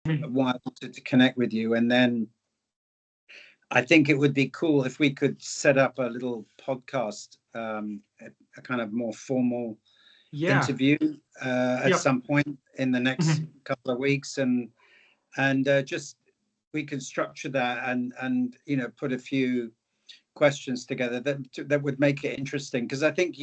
Mhm. why I wanted to connect with you. And then I think it would be cool if we could set up a little podcast, a kind of more formal Yeah. interview at Yep. some point in the next Mhm. couple of weeks, and just we can structure that and put a few questions together that would make it interesting, because I think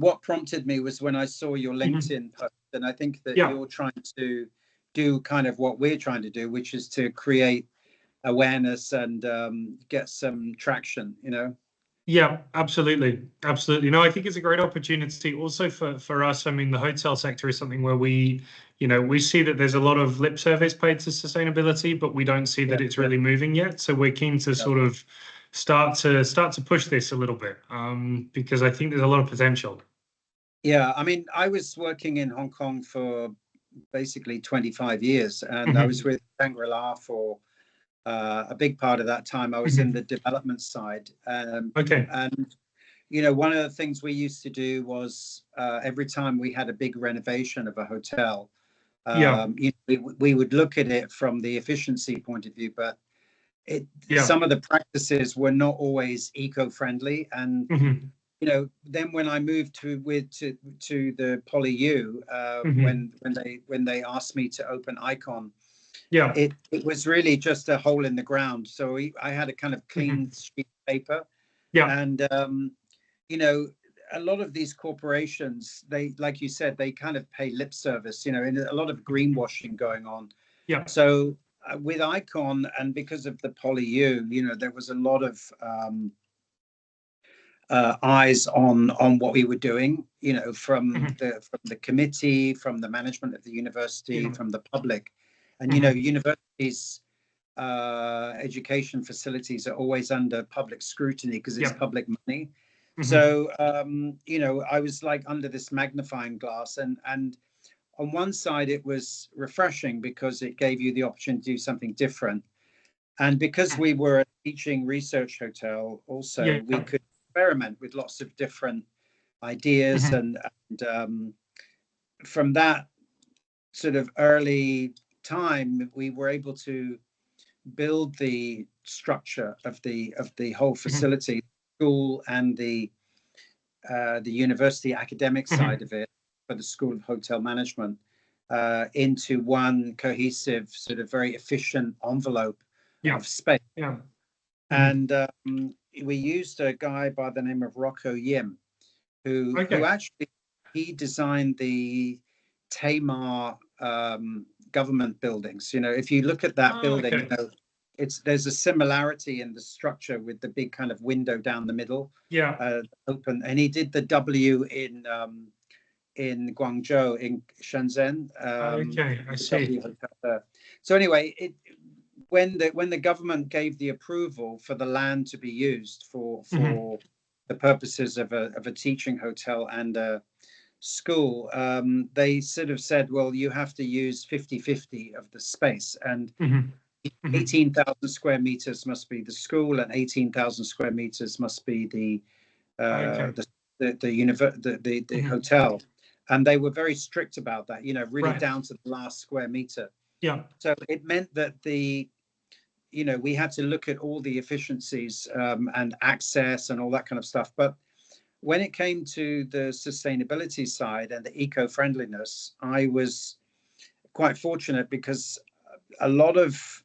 what prompted me was when I saw your Mhm. LinkedIn post, and I think that Yeah. you're trying to do kind of what we're trying to do, which is to create awareness and get some traction. Yeah, absolutely. Absolutely. No, I think it's a great opportunity also for us. I mean, the hotel sector is something where we see that there's a lot of lip service paid to sustainability, but we don't see Yeah, that it's yeah, really moving yet. So we're keen to yeah. sort of start to push this a little bit, because I think there's a lot of potential. Yeah, I mean, I was working in Hong Kong for basically 25 years, and I was Mhm. with Shangri-La for a big part of that time. I was in Mhm. the development side, Okay. and one of the things we used to do was every time we had a big renovation of a hotel, Yeah. we would look at it from the efficiency point of view, but Yeah. some of the practices were not always eco-friendly. And Mhm. then when I moved to the PolyU, Mhm. when they asked me to open Icon, Yeah. it was really just a hole in the ground. So I had a kind of clean Mhm. sheet of paper, Yeah. and you know, a lot of these corporations, they, like you said, they kind of pay lip service, and a lot of greenwashing going on. Yeah. So with Icon, and because of the PolyU, there was a lot of eyes on what we were doing, Mhm. from the committee, from the management of the university, Yeah. from the public. And Mhm. universities, education facilities are always under public scrutiny because it's Yeah. public money. Mhm. So I was like under this magnifying glass, and on one side it was refreshing because it gave you the opportunity to do something different, and because Mhm. we were a teaching research hotel, also we Yeah. could experiment with lots of different ideas, Mhm. and from that sort of early time, we were able to build the structure of the whole Mhm. facility, school, and the university academic side Mhm. of it for the School of Hotel Management, into one cohesive, sort of very efficient envelope Yeah. of space. Yeah. Mhm. And we used a guy by the name of Rocco Yim, who Okay. actually he designed the Tamar government buildings. If you look at that Oh, building, okay. there's a similarity in the structure with the big kind of window down the middle, Yeah. open. And he did the W in Guangzhou, in Shenzhen, Okay. I the see. W hotel there. So anyway, when the government gave the approval for the land to be used Mhm. for the purposes of a teaching hotel and a school, they sort of said, well, you have to use 50-50 of the space, and Mhm. Mhm. 18,000 square meters must be the school, and 18,000 square meters must be uh, Okay. the the Mhm. hotel. And they were very strict about that, really Right. down to the last square meter. Yeah. So it meant that we had to look at all the efficiencies, and access and all that kind of stuff. But when it came to the sustainability side and the eco-friendliness, I was quite fortunate because a lot of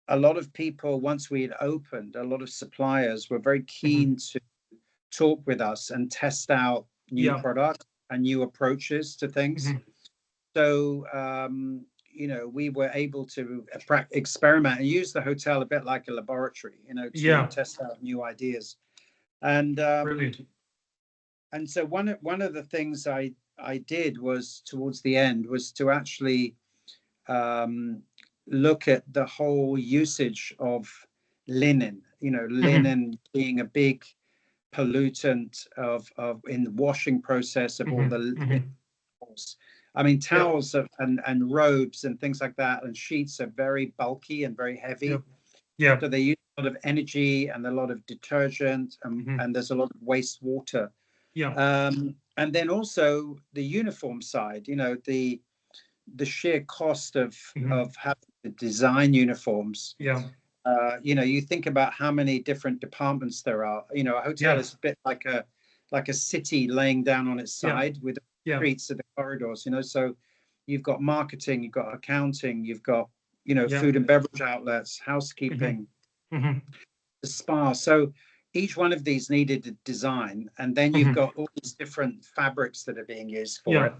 a lot of people, once we had opened, a lot of suppliers were very Mhm. keen to talk with us and test out new Yeah. products and new approaches to things. Mhm. So we were able to experiment and use the hotel a bit like a laboratory, to Yeah. test out new ideas. And Brilliant. so one of the things I did was, towards the end, was to actually um, look at the whole usage of linen. Mhm. Linen being a big pollutant of in the washing process of all Mhm. the Mhm. towels. I mean, Yep. towels and robes and things like that, and sheets are very bulky and very heavy. Yep. Yep. So they use a lot of energy and a lot of detergent, Mhm. and there's a lot of wastewater. Yep. And then also the uniform side, the sheer cost of Mhm. having to design uniforms. Yeah. You know, you think about how many different departments there are. You know, a hotel Yeah. is a bit like a city laying down on its Yeah. side with the Yeah. streets and the corridors. You know, so you've got marketing, you've got accounting, you've got, you know, Yeah. food and beverage outlets, Mhm. housekeeping, Mhm. the spa. So each one of these needed a design, and then you've Mhm. got all these different fabrics that are being used for Yeah. it.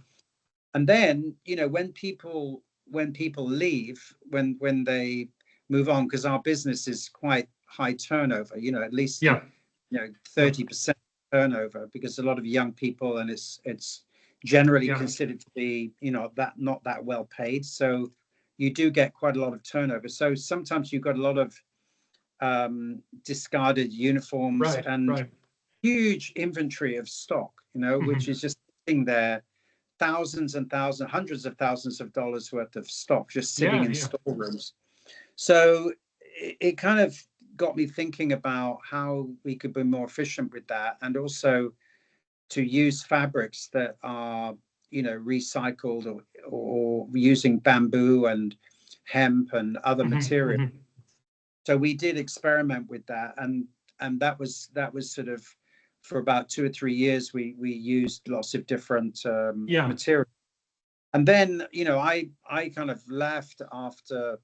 And then, you know, when people leave, when they move on, because our business is quite high turnover, you know, at least, Yeah. you know, Yeah. 30% turnover, because a lot of young people, and it's generally Yeah. considered to be, you know, that not that well paid. So you do get quite a lot of turnover. So sometimes you've got a lot of discarded uniforms Right. and Right. huge inventory of stock, you know, which Mhm. is just sitting there, thousands and thousands, hundreds of thousands of dollars worth of stock just sitting Yeah. in Yeah. storerooms. So it kind of got me thinking about how we could be more efficient with that, and also to use fabrics that are, you know, recycled, or using bamboo and hemp and other Mhm. materials. Mhm. So we did experiment with that, and that was sort of, for about 2 or 3 years we used lots of different Yeah. materials. And then, you know, I kind of left after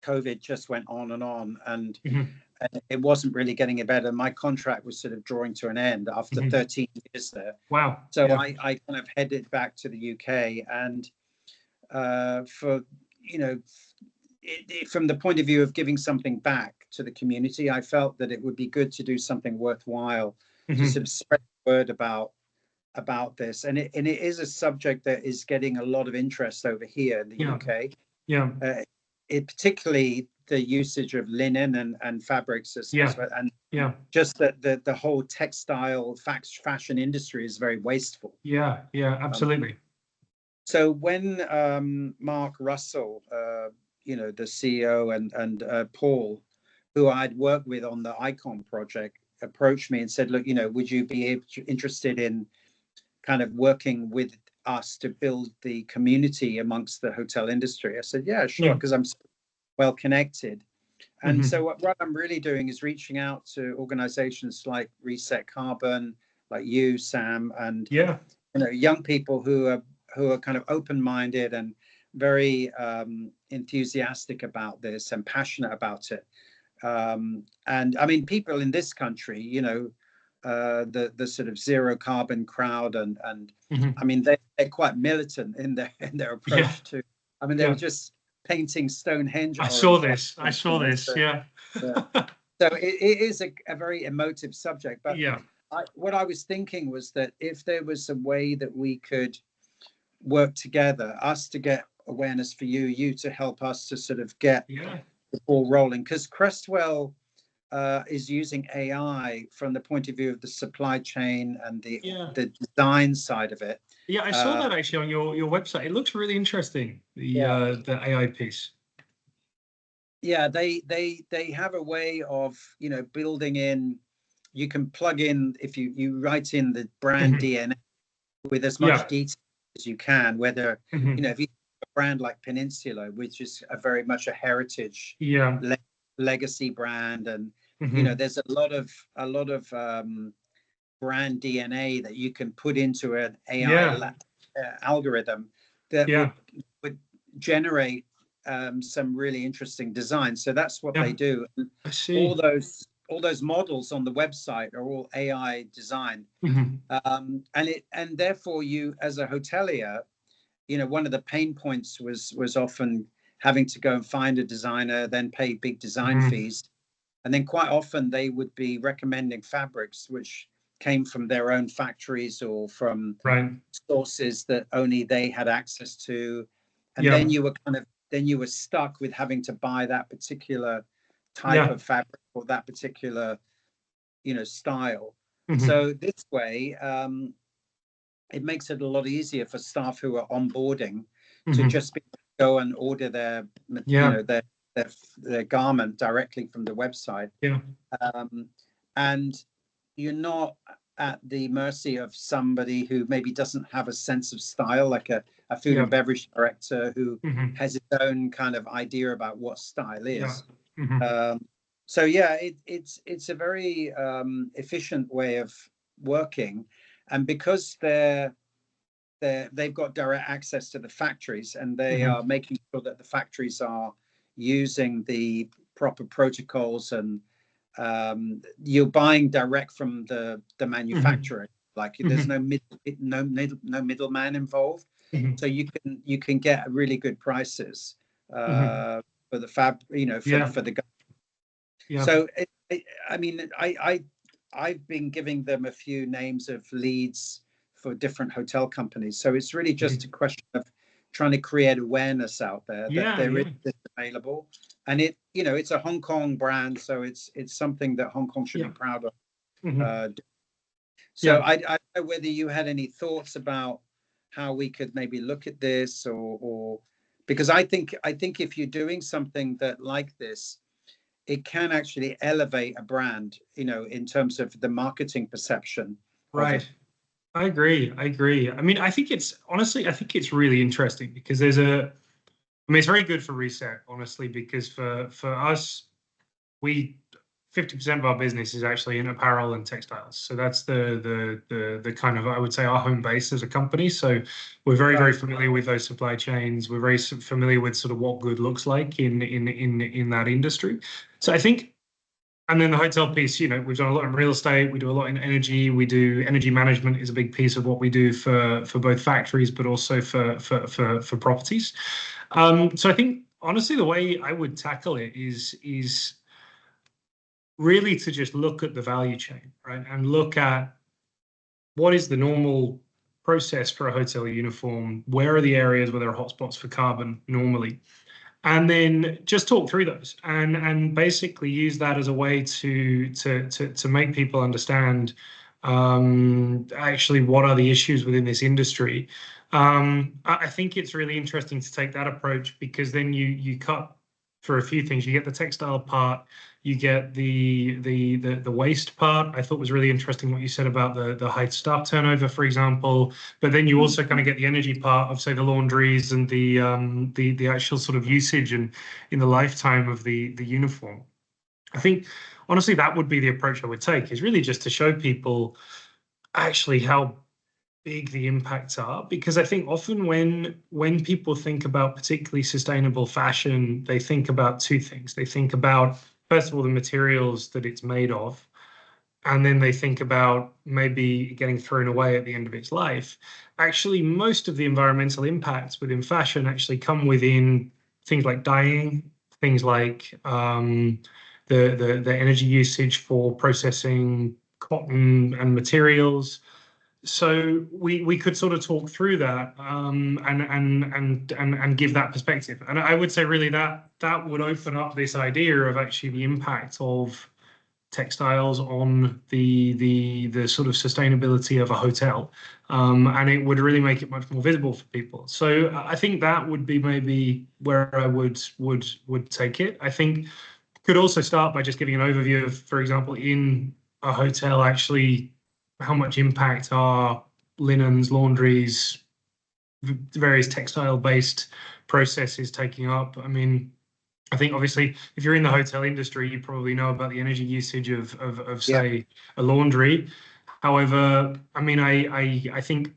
COVID just went on and on, Mhm. and it wasn't really getting any better. My contract was sort of drawing to an end after Mhm. 13 years there. Wow. So Yeah. I kind of headed back to the UK, and for, you know, from the point of view of giving something back to the community, I felt that it would be good to do something worthwhile to sort Mhm. of spread the word about this. And it is a subject that is getting a lot of interest over here in the Yeah. UK. Yeah. It particularly the usage of linen and fabrics, Yeah. and Yeah. just that the whole textile fashion industry is very wasteful. Yeah. Yeah. Um, Absolutely. so when Mark Russell, you know, the CEO, and Paul, who I'd worked with on the Icon project, approached me and said, "Look, you know, would you be interested in kind of working with us to build the community amongst the hotel industry?" I said, "Yeah, sure," Yeah. because I'm so well connected. And so Mhm. what I'm really doing is reaching out to organizations like Reset Carbon, like you, Sam, and, Yeah. you know, young people who are kind of open-minded and very enthusiastic about this and passionate about it. And I mean, people in this country, you know, the sort of zero carbon crowd, and I Mhm. mean, they're quite militant in their Yeah. approach to. I mean, they were Yeah. just painting Stonehenge I saw orange last this. I week, you saw know. this. Yeah. Yeah. So it is a very emotive subject. But Yeah. what I was thinking was that if there was a way that we could work together, us to get awareness for you, you to help us to sort of get Yeah. the ball rolling, because Crestwell is using AI from the point of view of the supply chain and Yeah. the design side of it. Yeah. I saw Uh, that actually on your website. It looks really interesting. yeah, The AI piece. yeah, they have a way of, you know, building in. You can plug in, if you write in the brand Mhm. DNA with as much Yeah. detail as you can, whether, you know, Mhm. if you have a brand like Peninsula, which is a very much a heritage Yeah. le- legacy brand, and, you know, Mhm. there's a lot of brand DNA that you can put into an AI Yeah. algorithm that Yeah. would generate some really interesting designs. So that's what they Yeah. do. I All see. those models on the website are all AI designed, Mhm. and therefore you, as a hotelier, you know, one of the pain points was often having to go and find a designer, then pay big design Mhm. fees, and then quite often they would be recommending fabrics which came from their own factories or from Right. sources that only they had access to. And Yeah. then you were stuck with having to buy that particular type Yeah. of fabric or that particular, you know, style. Mhm. So this way, it makes it a lot easier for staff who are onboarding to Mhm. just go and order their, you Yeah. know, their garment directly from the website. Yeah. um, and you're not at the mercy of somebody who maybe doesn't have a sense of style, like a food Yeah. and beverage director who Mhm. has his own kind of idea about what style Yeah. is. Mhm. So yeah, it's a very efficient way of working, and because they've got direct access to the factories, and they Mhm. are making sure that the factories are using the proper protocols, and you're buying direct from the Mhm. manufacturer. Like there's Mhm. no middleman involved, Mhm. so you can get really good prices Mhm. for the fab, you know, Yeah. for the. Yeah. So I mean, I've been giving them a few names of leads for different hotel companies. So it's really just a Mhm. question of trying to create awareness out there that Yeah. there is Yeah. this available, and it, you know, it's a Hong Kong brand, so it's something that Hong Kong should be Yeah. proud of. Mhm. So Yeah. I don't know whether you had any thoughts about how we could maybe look at this, or because I think if you're doing something that like this, it can actually elevate a brand, you know, in terms of the marketing perception of it. Right. I agree. I agree. I mean, I think it's honestly, I think it's really interesting because I mean, it's very good for Reset, honestly, because for us, we 50% of our business is actually in apparel and textiles. So that's the kind of, I would say, our home base as a company. So we're very, very Right. familiar with those supply chains. We're very familiar with sort of what good looks like in that industry. So I think, and then the hotel piece, you know, we've done a lot in real estate. We do a lot in energy. We do energy management is a big piece of what we do for both factories, but also for properties. So I think honestly, the way I would tackle it is really to just look at the value chain, right? And look at what is the normal process for a hotel uniform? Where are the areas where there are hotspots for carbon normally? And then just talk through those and basically use that as a way to make people understand actually what are the issues within this industry. I think it's really interesting to take that approach because then you cut for a few things. You get the textile part, you get the waste part. I thought was really interesting what you said about the high staff turnover, for example. But then you Mm. also kind of get the energy part of, say, the laundries and the actual sort of usage and in the lifetime of the uniform. I think honestly that would be the approach I would take, is really just to show people actually how big the impacts are, because I think often when people think about particularly sustainable fashion, they think about two things. They think about, first of all, the materials that it's made of, and then they think about maybe getting thrown away at the end of its life. Actually, most of the environmental impacts within fashion actually come within things like dyeing, things like the energy usage for processing cotton and materials. So we could sort of talk through that and give that perspective. And I would say really that would open up this idea of actually the impact of textiles on the sort of sustainability of a hotel, and it would really make it much more visible for people. So I think that would be maybe where I would take it. I think could also start by just giving an overview of, for example, in a hotel, actually how much impact are linens, laundries, various textile-based processes taking up. I mean, I think obviously if you're in the hotel industry, you probably know about the energy usage of Yeah. say a laundry. However, I mean, I think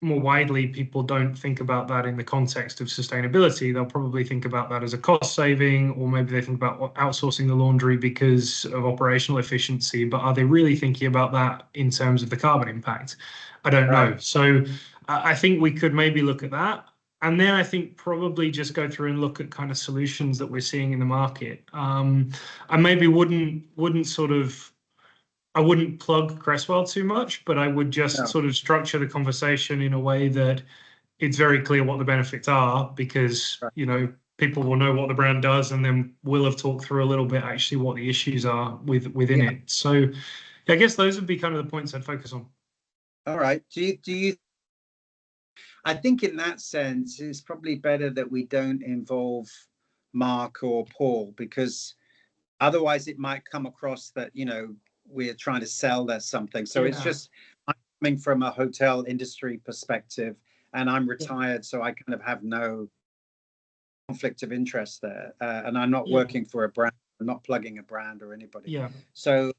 more widely, people don't think about that in the context of sustainability. They'll probably think about that as a cost saving, or maybe they think about outsourcing the laundry because of operational efficiency. But are they really thinking about that in terms of the carbon impact? I don't Right. know. So I think we could maybe look at that. And then I think probably just go through and look at kind of solutions that we're seeing in the market. I maybe wouldn't sort of, I wouldn't plug Cresswell too much, but I would just No. sort of structure the conversation in a way that it's very clear what the benefits are, because, Right. you know, people will know what the brand does and then we'll have talked through a little bit actually what the issues are within Yeah. it. So I guess those would be kind of the points I'd focus on. All right. Do you? I think in that sense, it's probably better that we don't involve Mark or Paul, because otherwise it might come across that, you know, we're trying to sell their something. So it's Yeah. just, I'm coming from a hotel industry perspective, and I'm Yeah. retired, so I kind of have no conflict of interest there, and I'm not Yeah. working for a brand. I'm not plugging a brand or anybody. Yeah. So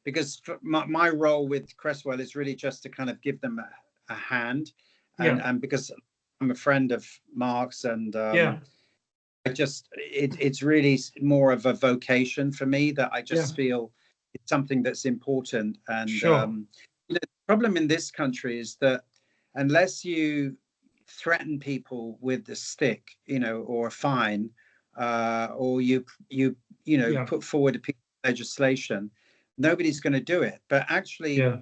because my role with Cresswell is really just to kind of give them a hand, Yeah. and because I'm a friend of Mark's, and Yeah. it's really more of a vocation for me, that I Yeah. just feel it's something that's important. And Sure. the problem in this country is that unless you threaten people with the stick, or a fine, or Yeah. put forward a piece of legislation, nobody's going to do it. But actually, Yeah.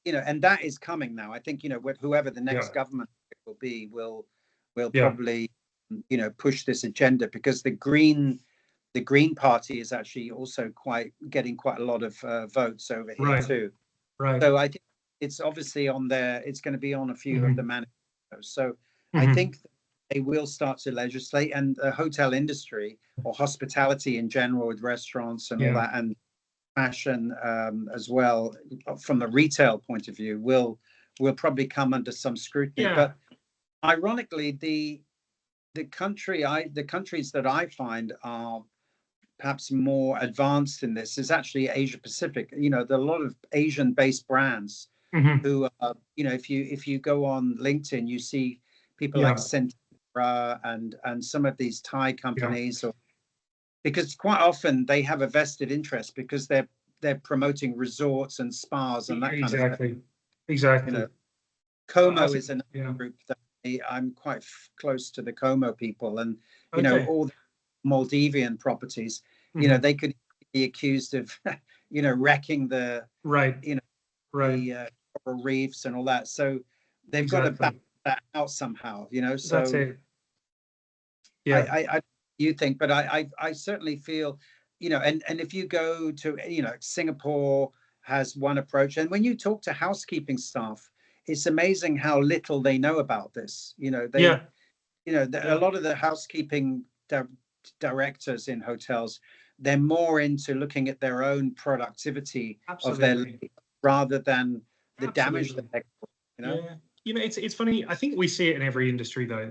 and that is coming now. I think whoever the next Yeah. government will be will Yeah. probably push this agenda, because the Green Party is actually also getting quite a lot of votes over here Right. too. Right. So I think it's obviously on there. It's going to be on a few of the manifestos. So I Mhm. think they will start to legislate, and the hotel industry, or hospitality in general, with restaurants and all Yeah. that, and fashion as well, from the retail point of view, will probably come under some scrutiny. Yeah. But ironically, the countries that I find are perhaps more advanced in this is actually Asia Pacific. There are a lot of Asian-based brands Mhm. who, if you go on LinkedIn, you see people like Yeah. Centura and some of these Thai Yeah. companies, because quite often they have a vested interest, because they're promoting resorts and spas and that kind of thing. Exactly. Exactly. I Como think, is another yeah. group that I'm quite close to, the Como people, and Okay. all the Maldivian properties. Mhm. They could be accused of wrecking the Right. you know Right. the coral reefs and all that. So they've got to back Exactly. that out somehow. That's So it. Yeah. I you think, but I certainly feel, and if you go to, Singapore has one approach, and when you talk to housekeeping staff, it's amazing how little they know about this. Yeah. A Yeah. lot of the housekeeping directors in hotels, they're more into looking at their own productivity of their Absolutely. labor, rather than the damage that Absolutely. they're causing, Yeah. It's funny. I think we see it in every industry though.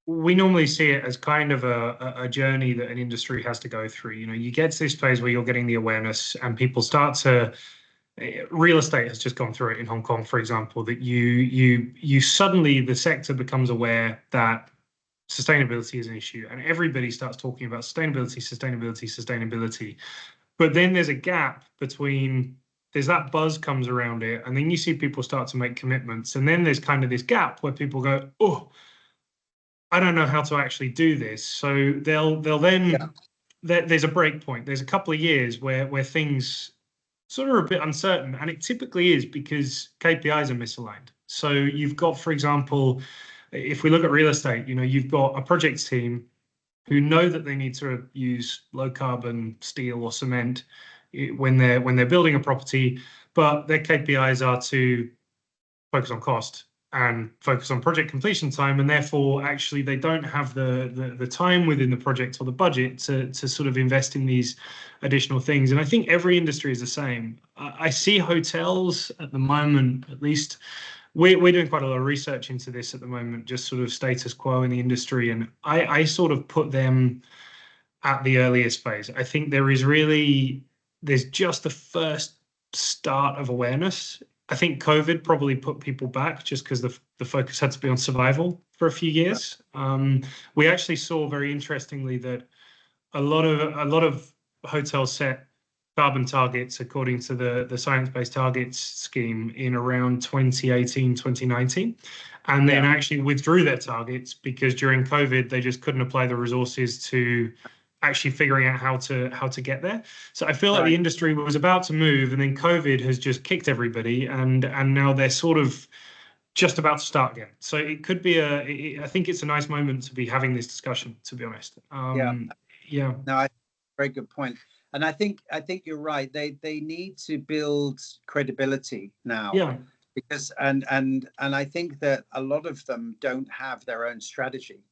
We normally see it as kind of a journey that an industry has to go through. You get to this phase where you're getting the awareness and people start to, real estate has just gone through it in Hong Kong, for example, that you suddenly, the sector becomes aware that sustainability is an issue and everybody starts talking about sustainability. But then there's a gap between, there's that buzz comes around it, and then you see people start to make commitments, and then there's kind of this gap where people go, oh, I don't know how to actually do this. So they'll Yeah, then, there's a break point. There's a couple of years where things sort of are a bit uncertain, and it typically is because KPIs are misaligned. So you've got, for example, if we look at real estate, you've got a projects team who know that they need to use low carbon steel or cement when they're building a property, but their KPIs are to focus on cost and focus on project completion time, and therefore actually they don't have the time within the project or the budget to sort of invest in these additional things. And I think every industry is the same. I see hotels at the moment, at least we're doing quite a lot of research into this at the moment, just sort of status quo in the industry, and I sort of put them at the earliest phase. I think there's just the first start of awareness. I think COVID probably put people back just because the focus had to be on survival for a few years. We actually saw, very interestingly, that a lot of hotels set carbon targets according to the science-based targets scheme in around 2018, 2019, and then yeah, actually withdrew their targets because during COVID they just couldn't apply the resources to actually figuring out how to get there. So I feel like the right. industry was about to move, and then COVID has just kicked everybody, and now they're sort of just about to start again. So it could be I think it's a nice moment to be having this discussion, to be honest. Yeah. Yeah. No, very good point. And I think you're right. They need to build credibility now, Yeah. because and I think that a lot of them don't have their own strategy.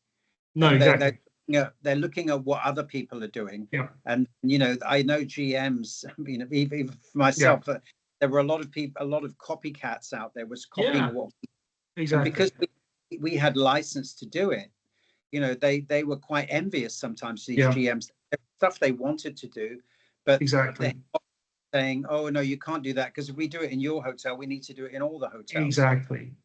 No, They're exactly. they're looking at what other people are doing. Yeah. And I know GMs. I mean, even for Yeah. myself, there were a lot of people, a lot of copycats out there was copying Yeah. what. And Exactly. because we had license to do it, they were quite envious sometimes. These Yeah. GMs, stuff they wanted to do, but Exactly. saying, "Oh no, you can't do that because if we do it in your hotel, we need to do it in all the hotels."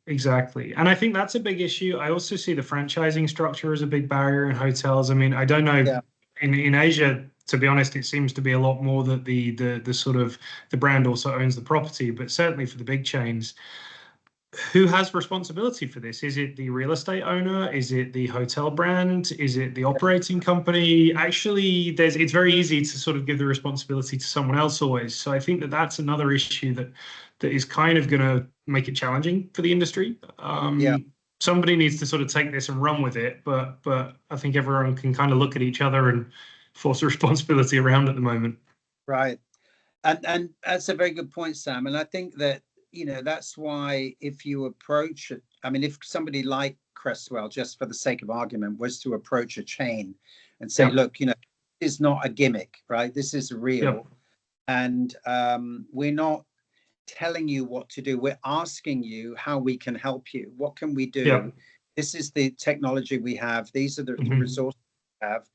Exactly. And I think that's a big issue. I also see the franchising structure as a big barrier in hotels. I mean, I don't know, Yeah. in Asia, to be honest, it seems to be a lot more that the sort of the brand also owns the property, but certainly for the big chains, who has responsibility for this? Is it the real estate owner? Is it the hotel brand? Is it the operating company? Actually, it's very easy to sort of give the responsibility to someone else always. So I think that that's another issue that is kind of going to make it challenging for the industry. Yeah. Somebody needs to sort of take this and run with it, but I think everyone can kind of look at each other and force a responsibility around at the moment. Right. And that's a very good point, Sam. And I think that, that's why if you approach it, I mean, if somebody like Crestwell, just for the sake of argument, was to approach a chain and say, Yeah. look, this is not a gimmick, right? This is real. Yeah. And we're not telling you what to do. We're asking you how we can help you. What can we do? Yeah. This is the technology we have. These are the Mhm. resources we have.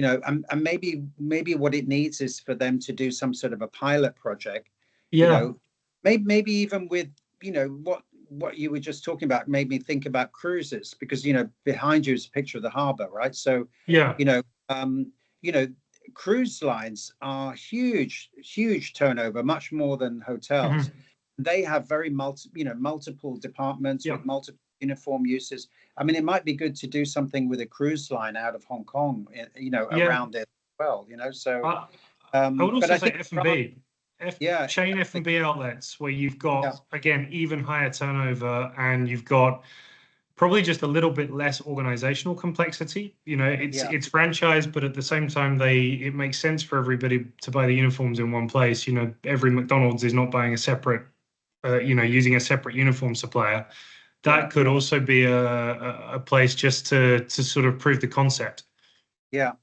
And maybe what it needs is for them to do some sort of a pilot project. Yeah. Maybe even with what you were just talking about made me think about cruises, because behind you is a picture of the harbor, right? So Yeah. Cruise lines are huge turnover, much more than hotels. Mhm. They have very multiple departments Yeah. with multiple uniform uses. I mean, it might be good to do something with a cruise line out of Hong Kong, around it as well, so I would also but I say think F&B. yeah, Chain F&B outlets where you've got, Yeah. again, even higher turnover, and you've got probably just a little bit less organizational complexity. It's franchised, but at the same time, it makes sense for everybody to buy the uniforms in one place. Every McDonald's is not buying a separate, using a separate uniform supplier. That could also be a place just to sort of prove the concept. Yeah.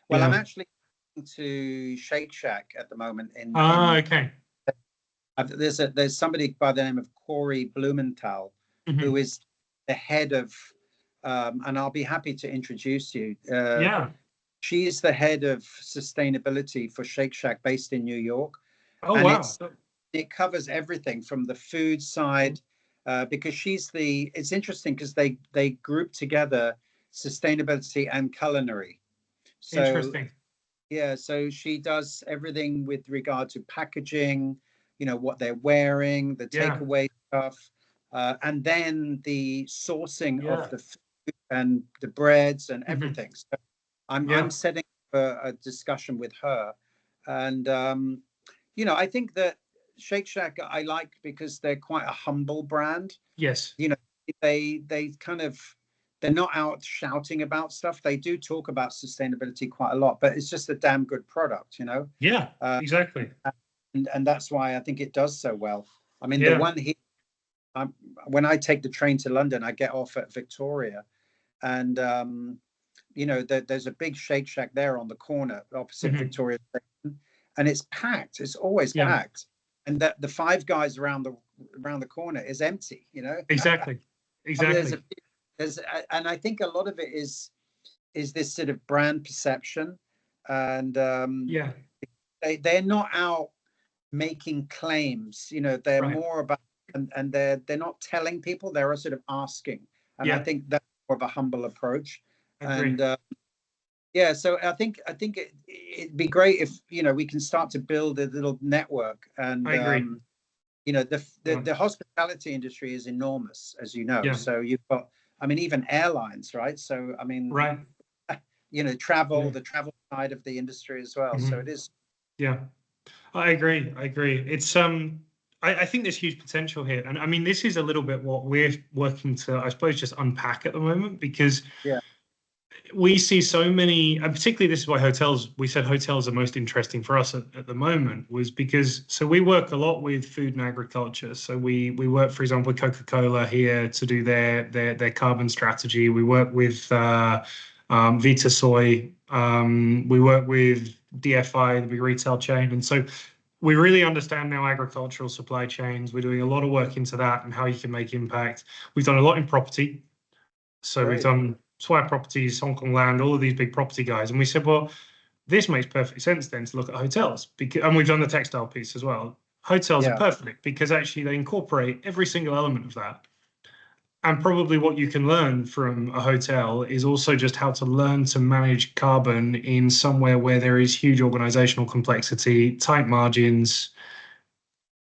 Well, Yeah. I'm actually to Shake Shack at the moment. Okay. There's somebody by the name of Corey Blumenthal, Mhm. who is the head of, and I'll be happy to introduce you. Yeah. She is the head of sustainability for Shake Shack, based in New York. Oh, And wow. it covers everything from the food side, because it's interesting because they group together sustainability and culinary. So Interesting. yeah, so she does everything with regard to packaging, what they're wearing, the Yeah. takeaway stuff, and then the sourcing Yeah. of the food and the breads and Mhm. everything. So I'm Yeah. setting up a discussion with her, and I think that Shake Shack I like because they're quite a humble brand. Yes. They kind of, they're not out shouting about stuff. They do talk about sustainability quite a lot, but it's just a damn good product, Yeah. Exactly. and that's why I think it does so well. I mean, Yeah. the one here, when I take the train to London, I get off at Victoria, and there's a big Shake Shack there on the corner opposite Mhm. Victoria Station, and it's packed. It's always Yeah. packed, and the Five Guys around the corner is empty. Exactly. I mean, Exactly. and I think a lot of it is this sort of brand perception, and Yeah. they're not out making claims. They're Right. more about, and they're not telling people. They're sort of asking, and I Yeah. think that's more of a humble approach. Agree. And yeah, so I think it'd be great if we can start to build a little network. And I agree. the hospitality industry is enormous, as you know. Yeah. So you've got, I mean, even airlines, right? So I mean, Right. travel, Yeah. the travel side of the industry as well. So Mhm. it is. Yeah. I agree. It's I think there's huge potential here. And I mean, this is a little bit what we're working to, I suppose, just unpack at the moment, because Yeah. we see so many, and particularly this is why we said hotels are most interesting for us at the moment, was because, so we work a lot with food and agriculture. So we work, for example, with Coca-Cola here to do their carbon strategy. We work with Vitasoy. We work with DFI, the big retail chain, and so we really understand now agricultural supply chains. We're doing a lot of work into that and how you can make impact. We've done a lot in property. So we've done Swire Properties, Hong Kong Land, all of these big property guys. And we said, well, this makes perfect sense then to look at hotels. And we've done the textile piece as well. Hotels are perfect because actually they incorporate every single element of that. And probably what you can learn from a hotel is also just how to learn to manage carbon in somewhere where there is huge organizational complexity, tight margins.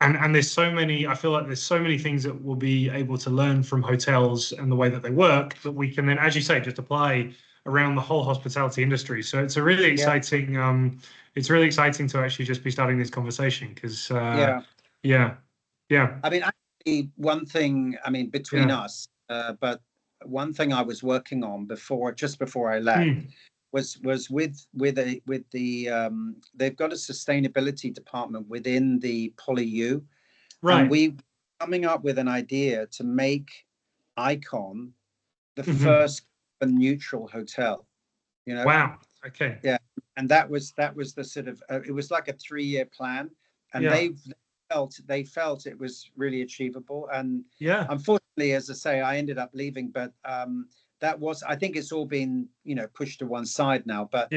And there's so many, I feel like there's so many things that we'll be able to learn from hotels and the way that they work that we can then, as you say, just apply around the whole hospitality industry. So it's a really exciting, it's really exciting to actually just be starting this conversation because, yeah. I mean, actually, one thing, I mean, between us, but one thing I was working on just before I left, was with the they've got a sustainability department within the PolyU, right? And we coming up with an idea to make Icon the first neutral hotel. You know? Wow. Okay. Yeah, and that was the sort of it was like a 3-year plan, and they felt it was really achievable. And unfortunately, as I say, I ended up leaving, but that was, I think it's all been, pushed to one side now, but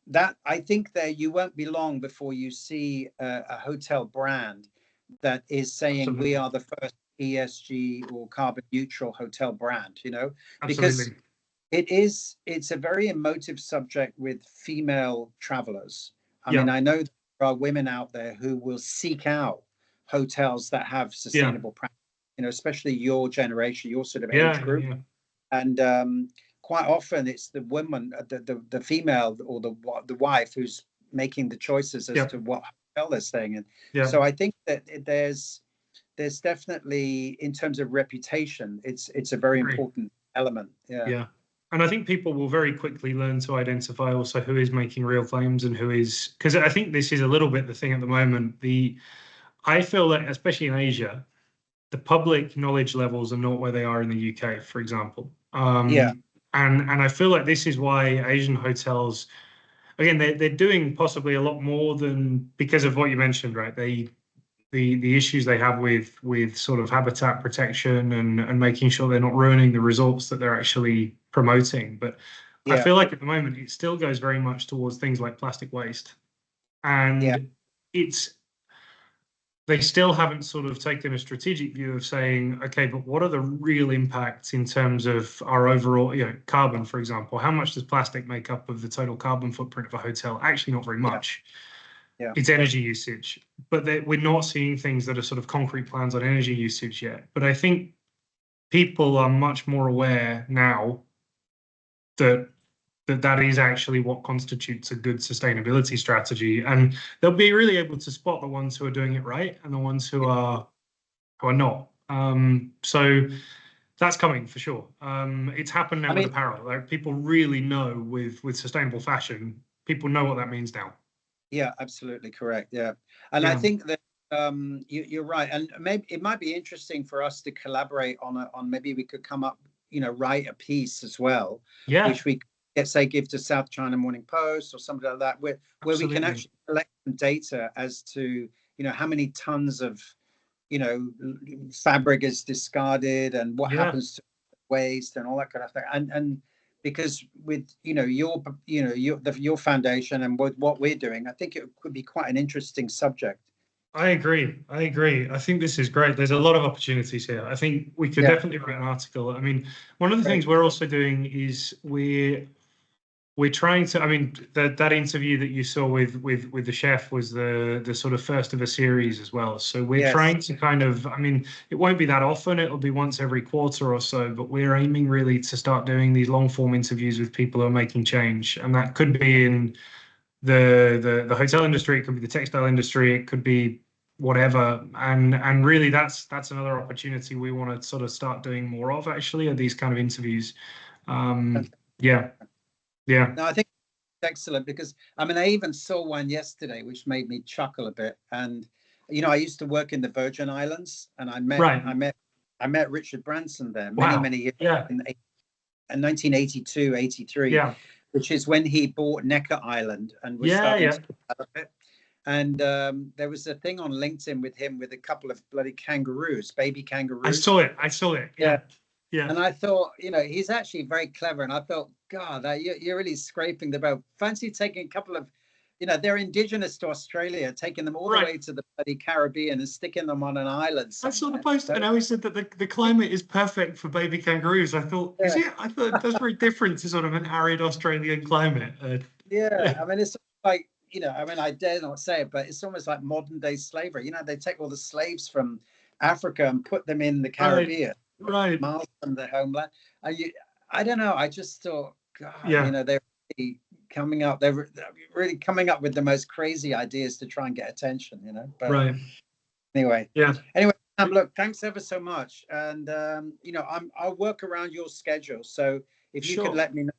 that, I think that you won't be long before you see a hotel brand that is saying we are the first ESG or carbon neutral hotel brand, because it's a very emotive subject with female travelers. I mean, I know there are women out there who will seek out hotels that have sustainable practice. Especially your generation, your sort of age group, and quite often it's the woman, the female, or the wife who's making the choices as to what hotel they're staying in. So I think that there's definitely, in terms of reputation, it's a very important element. Yeah. And I think people will very quickly learn to identify also who is making real claims and who is, because I think this is a little bit the thing at the moment. I feel that, especially in Asia, the public knowledge levels are not where they are in the UK, for example. And I feel like this is why Asian hotels, again, they're doing possibly a lot more than, because of what you mentioned, right? The issues they have with sort of habitat protection and making sure they're not ruining the resorts that they're actually promoting. But I feel like at the moment it still goes very much towards things like plastic waste, and they still haven't sort of taken a strategic view of saying, okay, but what are the real impacts in terms of our overall, carbon, for example? How much does plastic make up of the total carbon footprint of a hotel? Actually, not very much. It's energy usage, but we're not seeing things that are sort of concrete plans on energy usage yet. But I think people are much more aware now that is actually what constitutes a good sustainability strategy, and they'll be really able to spot the ones who are doing it right and the ones who are not. So that's coming for sure. It's happened now with apparel. Like, people really know with sustainable fashion, people know what that means now. Yeah, absolutely correct. Yeah, and I think that you're right, and maybe it might be interesting for us to collaborate on maybe we could come up, write a piece as well, which we give to South China Morning Post or something like that, where we can actually collect some data as to how many tons of fabric is discarded and what happens to waste and all that kind of thing, and because with your foundation and with what we're doing, I think it could be quite an interesting subject. I agree. I think this is great. There's a lot of opportunities here. I think we could definitely write an article. I mean, one of the things we're also doing is we're trying to, I mean, that interview that you saw with the chef was the sort of first of a series as well. So we're trying to kind of, I mean, it won't be that often, it'll be once every quarter or so, but we're aiming really to start doing these long form interviews with people who are making change. And that could be in the hotel industry, it could be the textile industry, it could be whatever. And really that's another opportunity we want to sort of start doing more of, actually, are these kind of interviews. Yeah. No, I think it's excellent, because I mean, I even saw one yesterday which made me chuckle a bit. And I used to work in the Virgin Islands, and I met Richard Branson there many years ago. 1982, 83, Yeah. which is when he bought Necker Island and was starting to develop it. And there was a thing on LinkedIn with him with a couple of bloody kangaroos, baby kangaroos. I saw it. Yeah. Yeah. And I thought, he's actually very clever. And I thought, God, you're really scraping the boat. Fancy taking a couple of, they're indigenous to Australia, taking them all the way to the bloody Caribbean and sticking them on an island somewhere. I saw the post, and he said that the climate is perfect for baby kangaroos. I thought, is it? I thought that's very different to sort of an arid Australian climate. I mean, it's like, I dare not say it, but it's almost like modern day slavery. They take all the slaves from Africa and put them in the Caribbean, miles from their homeland. And I don't know. I just thought, God, they're really coming up. They're really coming up with the most crazy ideas to try and get attention. But anyway, look, thanks ever so much. And I'll work around your schedule. So if you could let me know.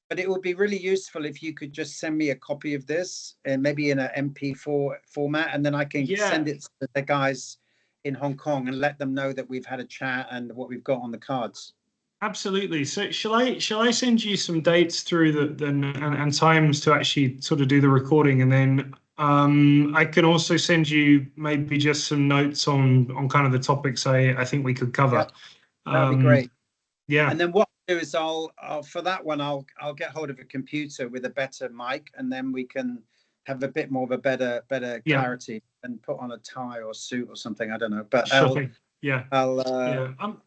But it would be really useful if you could just send me a copy of this, and maybe in an MP4 format, and then I can send it to the guys in Hong Kong and let them know that we've had a chat and what we've got on the cards. Absolutely. So shall I send you some dates through and times to actually sort of do the recording, and then I can also send you maybe just some notes on kind of the topics I think we could cover. That'd be great. Yeah. And then what I'll do is I'll for that one I'll get hold of a computer with a better mic, and then we can have a bit more of a better clarity and put on a tie or suit or something. I don't know, but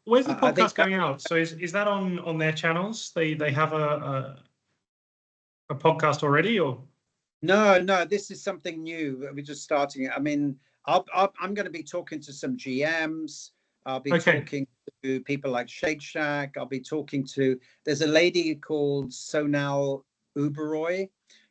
where's the podcast going out? So is that on their channels? They have a podcast already, or? No, this is something new. We're just starting it. I mean, I'm going to be talking to some GMs. I'll be talking to people like Shake Shack. I'll be talking to, there's a lady called Sonal Uberoy,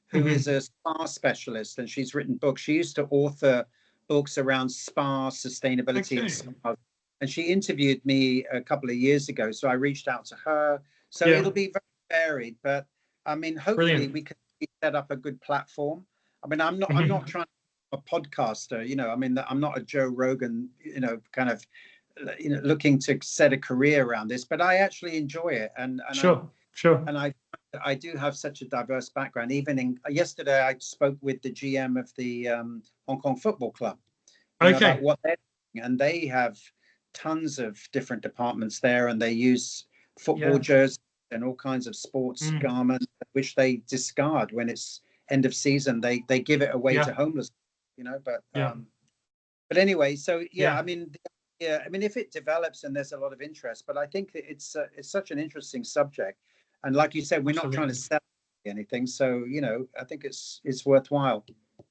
who is a spa specialist, and she's written books. She used to author books around spa sustainability and spa. And she interviewed me a couple of years ago. So I reached out to her. So it'll be very varied, but I mean, hopefully we can set up a good platform. I mean, I'm not trying to be a podcaster, I mean, I'm not a Joe Rogan, kind of, looking to set a career around this, but I actually enjoy it. And sure. And I do have such a diverse background. Even yesterday, I spoke with the GM of the Hong Kong Football Club about what they're doing, and they have tons of different departments there, and they use football jerseys and all kinds of sports garments, which they discard when it's end of season. They give it away to homeless, but anyway, so I mean. Yeah, I mean, if it develops and there's a lot of interest, but I think that it's such an interesting subject, and like you said, we're not trying to sell anything, so I think it's worthwhile.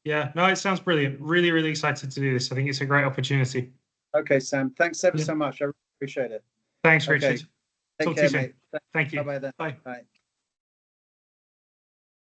Yeah, no, it sounds brilliant. Really, really excited to do this. I think it's a great opportunity. Okay, Sam, thanks ever so much. I really appreciate it. Thanks, Richard. Take care, mate. Thank you. Bye-bye then. Bye. Bye.